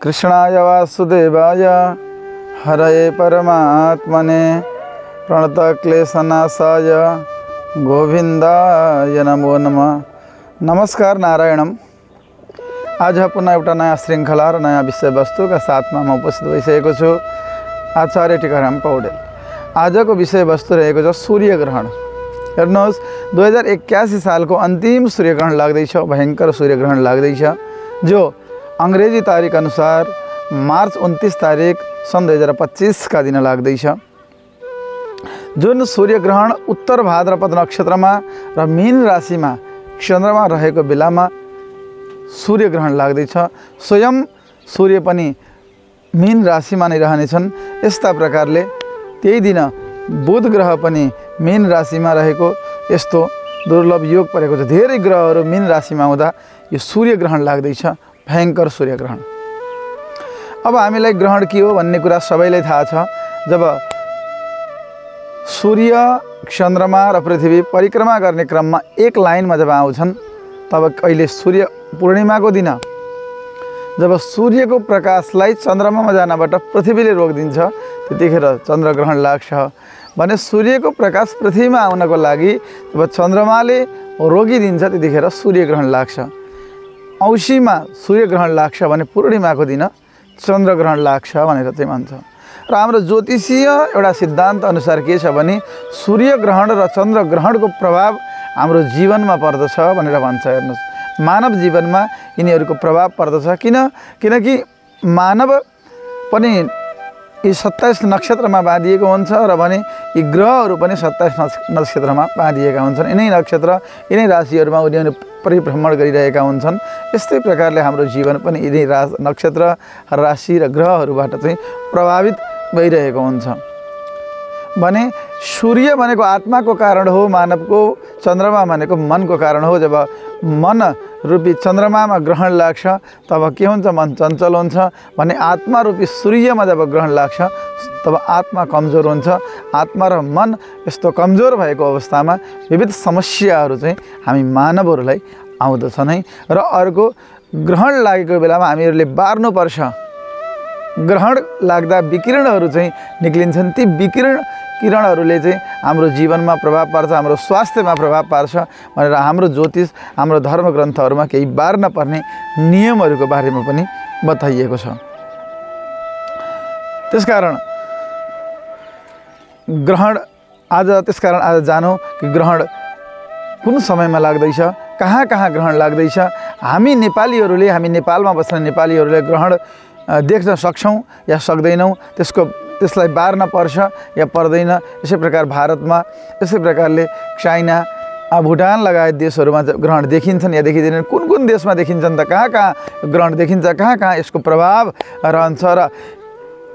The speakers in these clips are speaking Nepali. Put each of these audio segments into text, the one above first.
कृष्णाय वासुदेवाय हरये परमात्मने प्रणतक्लेशनाशाय गोविन्दाय नमो नमः। नमस्कार नारायणम। आज पुनः एउटा नयाँ श्रृङ्खला र नयाँ विषयवस्तुका साथमा म उपस्थित भइसकेको छु। आचार्य टीकाराम पौडेल। आजको विषयवस्तु रहेको छ सूर्यग्रहण। हेर्नुहोस्, 2081 सालको अन्तिम सूर्यग्रहण लाग्दैछ, भयङ्कर सूर्यग्रहण लाग्दैछ, जो अङ्ग्रेजी तारिक अनुसार मार्च 29 तारिक सन् 2025 का दिन लाग्दैछ। जुन सूर्यग्रहण उत्तर भाद्रपद नक्षत्रमा र मीन राशिमा चन्द्रमा रहेको बेलामा सूर्यग्रहण लाग्दैछ। स्वयं सूर्य पनि मीन राशिमा नै रहनेछन्। यस्ता प्रकारले त्यही दिन बुध ग्रह पनि मीन राशिमा रहेको यस्तो दुर्लभ योग परेको छ। धेरै ग्रहहरू मीन राशिमा हुँदा यो सूर्यग्रहण लाग्दैछ, भयङ्कर सूर्यग्रहण। अब हामीलाई ग्रहण के हो भन्ने कुरा सबैलाई थाहा छ। जब सूर्य, चन्द्रमा र पृथ्वी परिक्रमा गर्ने क्रममा एक लाइनमा जब आउँछन्, तब कहिले सूर्य पूर्णिमाको दिन जब सूर्यको प्रकाशलाई चन्द्रमामा जानबाट पृथ्वीले रोकिदिन्छ, त्यतिखेर चन्द्रग्रहण लाग्छ भने सूर्यको प्रकाश पृथ्वीमा आउनको लागि जब चन्द्रमाले रोकिदिन्छ, त्यतिखेर सूर्यग्रहण लाग्छ। औँसीमा सूर्यग्रहण लाग्छ भने पूर्णिमाको दिन चन्द्रग्रहण लाग्छ भनेर चाहिँ भन्छ। र हाम्रो ज्योतिषीय एउटा सिद्धान्त अनुसार के छ भने सूर्यग्रहण र चन्द्रग्रहणको प्रभाव हाम्रो जीवनमा पर्दछ भनेर भन्छ। हेर्नुहोस्, मानव जीवनमा यिनीहरूको प्रभाव पर्दछ। किनकि मानव पनि यी 27 नक्षत्रमा बाँधिएको हुन्छ र भने यी ग्रहहरू पनि 27 नक्षत्रमा बाँधिएका हुन्छन्। यिनै नक्षत्र, यिनै राशिहरूमा उनीहरू परिभ्रमण गरिरहेका हुन्छन्। यस्तै प्रकारले हाम्रो जीवन पनि यिनै नक्षत्र, राशि र ग्रहहरूबाट चाहिँ प्रभावित भइरहेको हुन्छ। भने सूर्य भनेको आत्माको कारण हो मानवको, चन्द्रमा भनेको मनको कारण हो। जब मन रूपी चन्द्रमामा ग्रहण लाग्छ तब के हुन्छ? मन चञ्चल हुन्छ। भने आत्मा रूपी सूर्यमा जब ग्रहण लाग्छ तब आत्मा कमजोर हुन्छ। आत्मा र मन यस्तो कमजोर भएको अवस्थामा विविध समस्याहरू चाहिँ हामी मानवहरूलाई आउँदछ नै। र अर्को, ग्रहण लागेको बेलामा हामीहरूले बार्नुपर्छ। ग्रहण लाग्दा विकिरणहरू चाहिँ निक्लिन्छन्। ती किरणहरूले चाहिँ हाम्रो जीवनमा प्रभाव पार्छ, हाम्रो स्वास्थ्यमा प्रभाव पार्छ भनेर हाम्रो ज्योतिष, हाम्रो धर्मग्रन्थहरूमा केही बार्न पर्ने नियमहरूको बारेमा पनि बताइएको छ। त्यसकारण आज जानौँ कि ग्रहण कुन समयमा लाग्दैछ, कहाँ कहाँ ग्रहण लाग्दैछ। हामी नेपालमा बस्ने नेपालीहरूले ग्रहण देख्न सक्छौँ या सक्दैनौँ, त्यसलाई बार्न पर्छ या पर्दैन। यसै प्रकार भारतमा, यसै प्रकारले चाइना, भुटान लगायत देशहरूमा ग्रहण देखिन्छन् या देखिँदैनन्। कुन कुन देशमा देखिन्छन् त, कहाँ कहाँ ग्रहण देखिन्छ, कहाँ कहाँ यसको प्रभाव रहन्छ र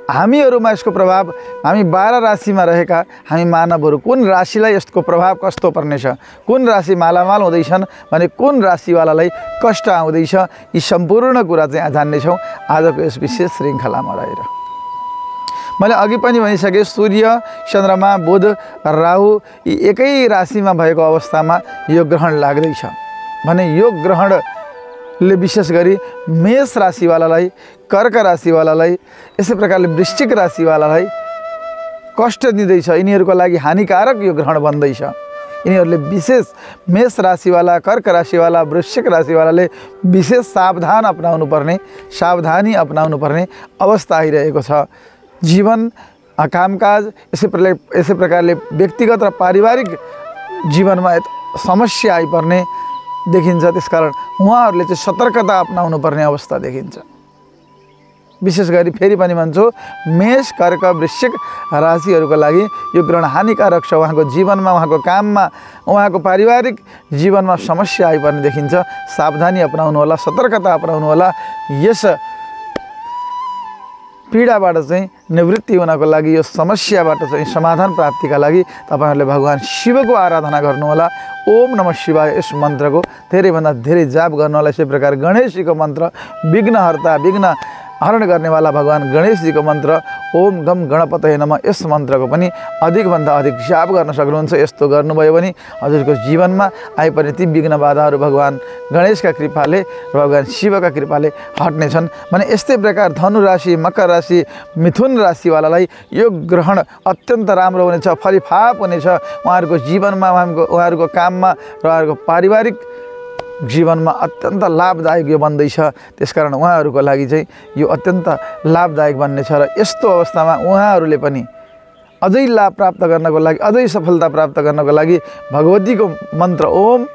हामीहरूमा यसको प्रभाव, हामी 12 राशिमा रहेका हामी मानवहरू कुन राशिलाई यसको प्रभाव कस्तो पर्नेछ, कुन राशि मालामाल हुँदैछन् भने कुन राशिवालालाई कष्ट आउँदैछ, यी सम्पूर्ण कुरा चाहिँ जान्नेछौँ आजको यस विशेष श्रृङ्खलामा रहेर। मैले अघि पनि भनिसकेँ, सूर्य, चन्द्रमा, बुध, राहु यी एकै राशिमा भएको अवस्थामा यो ग्रहण लाग्दैछ भने यो ग्रहणले विशेष गरी मेष राशिवालालाई, कर्क राशिवालालाई, यसै प्रकारले वृश्चिक राशिवालालाई कष्ट दिँदैछ। यिनीहरूको लागि हानिकारक यो ग्रहण बन्दैछ। यिनीहरूले विशेष, मेष राशिवाला, कर्क राशिवाला, वृश्चिक राशिवालाले विशेष सावधानी अपनाउनु पर्ने अवस्था आइरहेको छ। जीवन, कामकाज, यसै प्रकारले व्यक्तिगत र पारिवारिक जीवनमा समस्या आइपर्ने देखिन्छ। त्यसकारण उहाँहरूले चाहिँ सतर्कता अपनाउनु पर्ने अवस्था देखिन्छ। विशेष गरी फेरि पनि भन्छु, मेष, कर्क, वृश्चिक राशिहरूको लागि यो ग्रहण हानिकारक छ। उहाँको जीवनमा, उहाँको काममा, उहाँको पारिवारिक जीवनमा समस्या आइपर्ने देखिन्छ। सावधानी अपनाउनु होला, सतर्कता अपनाउनु होला। यस पीडाबाट चाहिँ निवृत्ति हुनको लागि, यो समस्याबाट चाहिँ समाधान प्राप्तिका लागि तपाईहरुले भगवान शिवको आराधना गर्नुहोला। ओम नमः शिवाय यस मन्त्रको धेरैभन्दा धेरै जाप गर्नुहोला। यसै प्रकार गणेशजीको मन्त्र विघ्नहर्ता, विघ्न हरण गर्नेवाला भगवान गणेशजीको मन्त्र ओम गम गणपतये नमः, यस मन्त्रको पनि अधिकभन्दा अधिक जाप गर्न सक्नुहुन्छ। यस्तो गर्नुभयो भने हजुरको जीवनमा आइपर्ने ती विघ्न बाधाहरू भगवान गणेशका कृपाले र भगवान शिवका कृपाले हट्नेछन् भने यस्तै प्रकार धनु राशि, मकर राशि, मिथुन राशिवालालाई यो ग्रहण अत्यन्त राम्रो हुनेछ, फलिफाप हुनेछ। उहाँहरूको जीवनमा, उहाँहरूको काममा र उहाँहरूको पारिवारिक जीवनमा अत्यन्त लाभदायक यो बन्दैछ। त्यसकारण उहाँहरूको लागि चाहिँ यो अत्यन्त लाभदायक बन्नेछ र यस्तो अवस्थामा उहाँहरूले पनि अझै लाभ प्राप्त गर्नको लागि, अझै सफलता प्राप्त गर्नको लागि भगवतीको मन्त्र ओम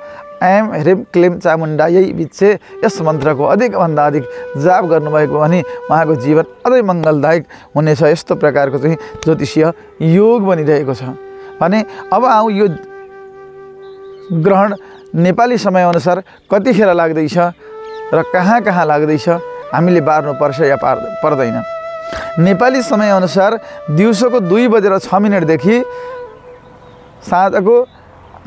ऐं ह्रीं क्लीं चामुण्डायै विच्छे, यस मन्त्रको अधिकभन्दा अधिक जाप गर्नुभएको भने उहाँको जीवन अझै मङ्गलदायक हुनेछ। यस्तो प्रकारको चाहिँ ज्योतिषीय योग बनिरहेको छ भने अब आउँ यो ग्रहण नेपाली समयअनुसार कतिखेर लाग्दैछ र कहाँ कहाँ लाग्दैछ, हामीले बार्नुपर्छ या पर्दैन। नेपाली समयअनुसार दिउँसोको 2:06 साँझको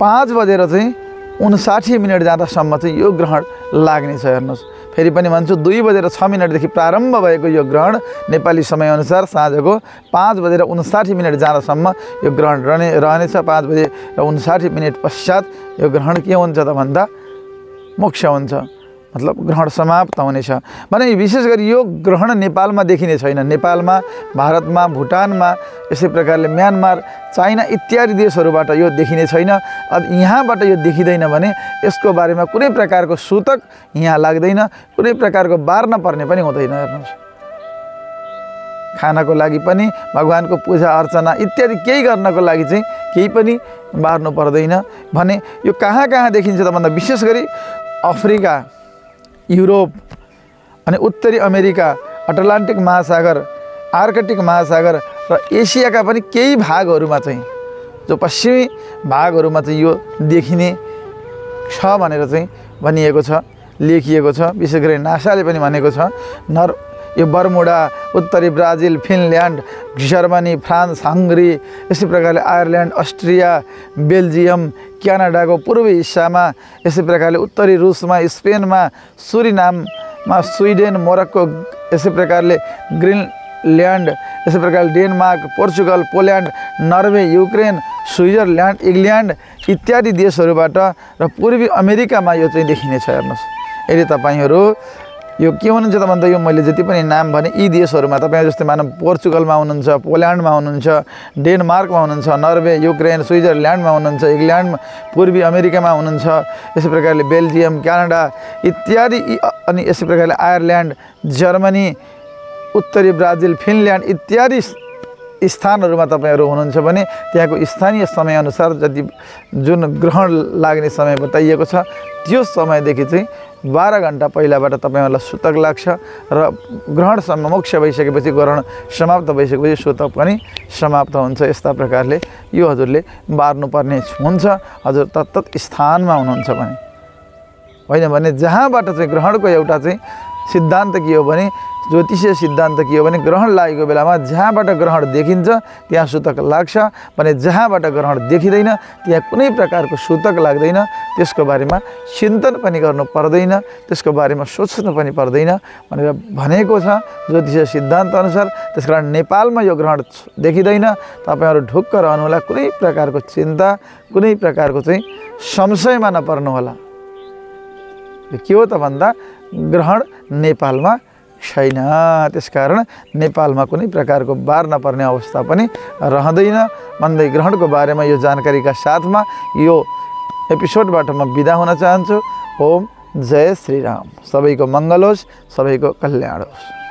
5:59 जाँदासम्म चाहिँ यो ग्रहण लाग्नेछ। हेर्नुहोस्, फेरि पनि भन्छु, 2:06 प्रारम्भ भएको यो ग्रहण नेपाली समयअनुसार साँझको 5:59 जाँदासम्म यो ग्रहण रहनेछ। 5:59 पश्चात यो ग्रहण के हुन्छ त भन्दा मोक्ष हुन्छ, मतलब ग्रहण समाप्त हुनेछ। भने विशेष गरी यो ग्रहण नेपालमा देखिने छैन। नेपालमा, भारतमा, भुटानमा, यसै प्रकारले म्यानमार, चाइना इत्यादि देशहरूबाट यो देखिने छैन। यहाँबाट यो देखिँदैन भने यसको बारेमा कुनै प्रकारको सूतक यहाँ लाग्दैन, कुनै प्रकारको बार्न पर्ने पनि हुँदैन। हेर्नुहोस्, खानको लागि पनि, भगवानको पूजा अर्चना इत्यादि केही गर्नको लागि चाहिँ केही पनि बार्नु पर्दैन। भने यो कहाँ कहाँ देखिन्छ त भन्दा विशेष गरी अफ्रिका, युरोप अनि उत्तरी अमेरिका, अटलान्टिक महासागर, आर्कटिक महासागर र एसियाका पनि केही भागहरूमा चाहिँ, जो पश्चिमी भागहरूमा चाहिँ यो देखिने छ भनेर चाहिँ भनिएको छ, लेखिएको छ। विशेष गरी नासाले पनि भनेको छ यो बर्मुडा, उत्तरी Brazil, Finland, Germany, France, Hungary, यसै प्रकारले आयरल्यान्ड, अस्ट्रिया, बेल्जियम, क्यानाडाको पूर्वी हिस्सामा, यसै प्रकारले उत्तरी रुसमा, स्पेनमा, सुरिनाममा, स्विडेन, मोरक्को, यसै प्रकारले ग्रिनल्यान्ड, यसै प्रकारले Denmark, Portugal, Poland, Norway, Ukraine, Switzerland, England इत्यादि देशहरूबाट र पूर्वी अमेरिकामा यो चाहिँ देखिनेछ। हेर्नुहोस्, यदि तपाईँहरू यो के हुनुहुन्छ त भन्दा यो मैले जति पनि नाम भने यी देशहरूमा तपाईँ जस्तै मानव पोर्चुगलमा हुनुहुन्छ, पोल्यान्डमा हुनुहुन्छ, डेनमार्कमा हुनुहुन्छ, नर्वे, युक्रेन, स्विजरल्यान्डमा हुनुहुन्छ, इङ्ल्यान्डमा, पूर्वी अमेरिकामा हुनुहुन्छ, यसै प्रकारले बेल्जियम, क्यानाडा इत्यादि, अनि यसै प्रकारले आयरल्यान्ड, जर्मनी, उत्तरी ब्राजिल, फिनल्यान्ड इत्यादि स्थानहरूमा तपाईँहरू हुनुहुन्छ भने त्यहाँको स्थानीय समयअनुसार जुन ग्रहण लाग्ने समय बताइएको छ त्यो समयदेखि चाहिँ 12 घन्टा पहिलाबाट तपाईँहरूलाई सूतक लाग्छ र ग्रहणसम्म मोक्ष भइसकेपछि, ग्रहण समाप्त भइसकेपछि सूतक पनि समाप्त हुन्छ। यस्ता प्रकारले यो हजुरले बार्नुपर्ने हुन्छ हजुर तत्त स्थानमा हुनुहुन्छ भने। होइन भने जहाँबाट चाहिँ ग्रहणको एउटा चाहिँ सिद्धान्त के हो भने, ज्योतिषीय सिद्धान्त के हो भने, ग्रहण लागेको बेलामा जहाँबाट ग्रहण देखिन्छ त्यहाँ सूतक लाग्छ भने जहाँबाट ग्रहण देखिँदैन त्यहाँ कुनै प्रकारको सूतक लाग्दैन। त्यसको बारेमा चिन्तन पनि गर्नु पर्दैन, त्यसको बारेमा सोच्नु पनि पर्दैन भनेर भनेको छ ज्योतिषीय सिद्धान्त अनुसार। त्यसकारण नेपालमा यो ग्रहण देखिँदैन, तपाईँहरू ढुक्क रहनुहोला, कुनै प्रकारको चिन्ता, कुनै प्रकारको चाहिँ संशयमा नपर्नुहोला। के हो त भन्दा ग्रहण नेपालमा छैन, त्यसकारण नेपालमा कुनै प्रकारको बार नपर्ने अवस्था पनि रहँदैन भन्दै ग्रहणको बारेमा यो जानकारीका साथमा यो एपिसोडबाट म बिदा हुन चाहन्छु। ओम जय श्री राम। सबैको मङ्गल होस्, सबैको कल्याण होस्।